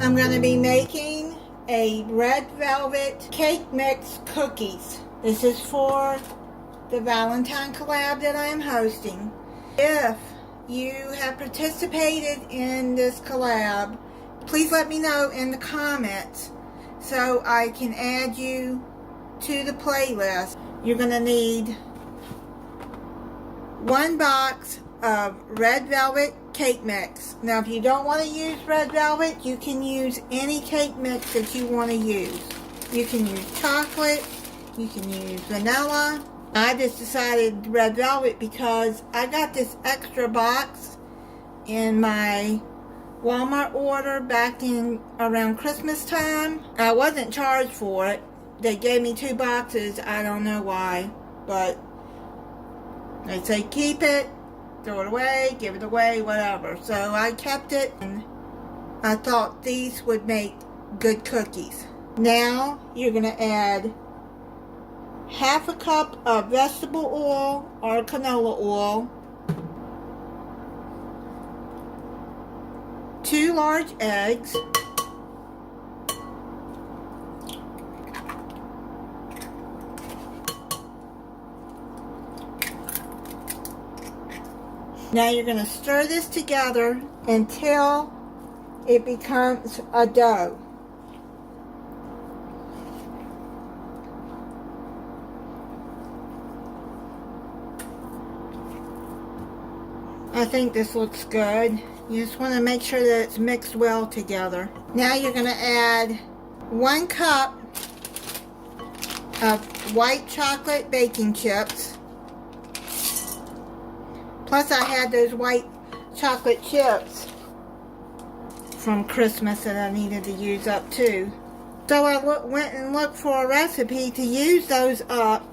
I'm going to be making a red velvet cake mix cookies. This is for the Valentine collab that I am hosting. If you have participated in this collab, please let me know in the comments so I can add you to the playlist. You're going to need 1 box of red velvet cake mix. Now, if you don't want to use red velvet, you can use any cake mix that you want to use. You can use chocolate, you can use vanilla. I just decided red velvet because I got this extra box in my Walmart order back in around Christmas time. I wasn't charged for it. They gave me 2 boxes. I don't know why, but they say keep it, throw it away, give it away, whatever. So I kept it, and I thought these would make good cookies. Now you're going to add half a cup of vegetable oil or canola oil, 2 large eggs, now you're going to stir this together until it becomes a dough. I think this looks good. You just want to make sure that it's mixed well together. Now you're going to add 1 cup of white chocolate baking chips. Plus I had those white chocolate chips from Christmas that I needed to use up too. So I went and looked for a recipe to use those up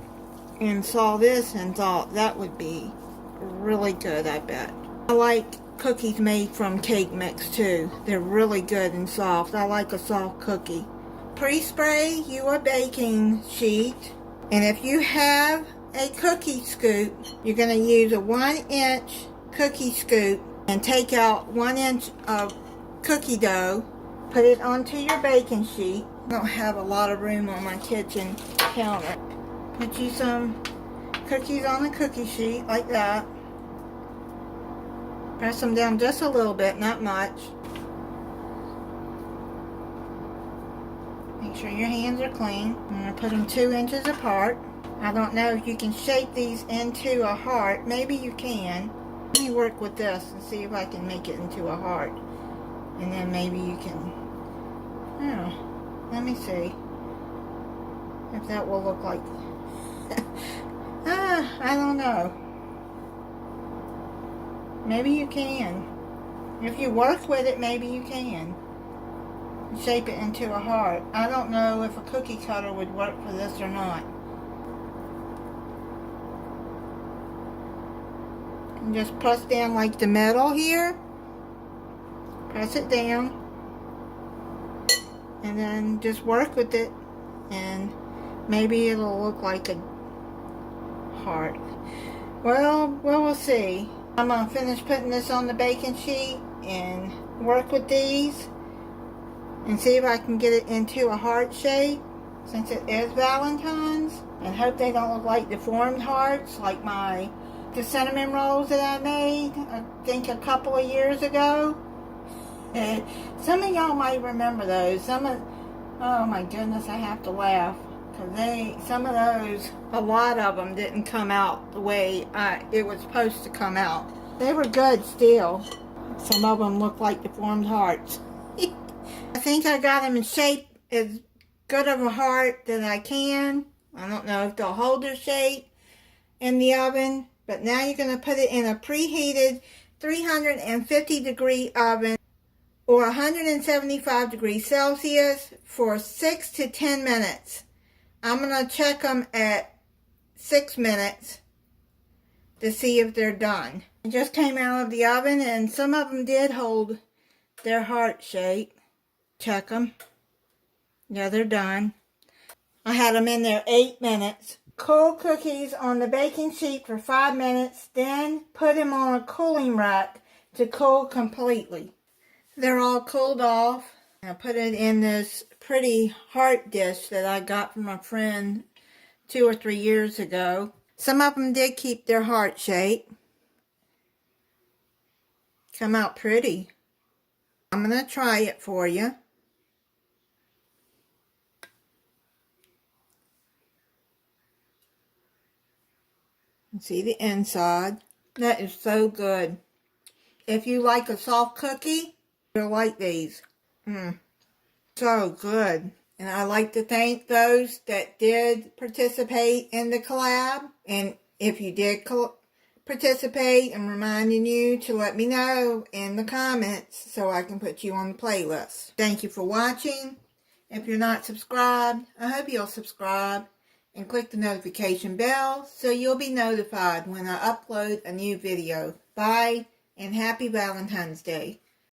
and saw this and thought that would be really good, I bet. I like cookies made from cake mix too. They're really good and soft. I like a soft cookie. Pre-spray your baking sheet, and if you have a cookie scoop, you're going to use a 1-inch cookie scoop and take out 1 inch of cookie dough. Put it onto your baking sheet. I don't have a lot of room on my kitchen counter. Put you some cookies on the cookie sheet like that. Press them down just a little bit, not much. Make sure your hands are clean. I'm going to put them 2 inches apart. I don't know if you can shape these into a heart. Maybe you can. Let me work with this and see if I can make it into a heart. And then maybe you can... Oh, let me see if that will look like... I don't know. Maybe you can. If you work with it, maybe you can. Shape it into a heart. I don't know if a cookie cutter would work for this or not. And just press down like the metal here. Press it down. And then just work with it. And maybe it'll look like a heart. Well, we'll see. I'm going to finish putting this on the baking sheet and work with these and see if I can get it into a heart shape since it is Valentine's, and hope they don't look like deformed hearts like the cinnamon rolls that I made, I think a couple of years ago. And some of y'all might remember those. Oh my goodness, I have to laugh. Because some of those, a lot of them didn't come out the way it was supposed to come out. They were good still. Some of them look like deformed hearts. I think I got them in shape as good of a heart that I can. I don't know if they'll hold their shape in the oven. But now you're going to put it in a preheated 350 degree oven or 175 degrees Celsius for 6 to 10 minutes. I'm going to check them at 6 minutes to see if they're done. I just came out of the oven and some of them did hold their heart shape. Check them. Yeah, they're done. I had them in there 8 minutes. Cool cookies on the baking sheet for 5 minutes, then put them on a cooling rack to cool completely. They're all cooled off. I put it in this pretty heart dish that I got from a friend 2 or 3 years ago. Some of them did keep their heart shape. Come out pretty. I'm going to try it for you. See the inside. That is so good. If you like a soft cookie, you'll like these. So good. And I'd like to thank those that did participate in the collab. And if you did participate, I'm reminding you to let me know in the comments so I can put you on the playlist. Thank you for watching. If you're not subscribed, I hope you'll subscribe and click the notification bell so you'll be notified when I upload a new video. Bye and happy Valentine's Day.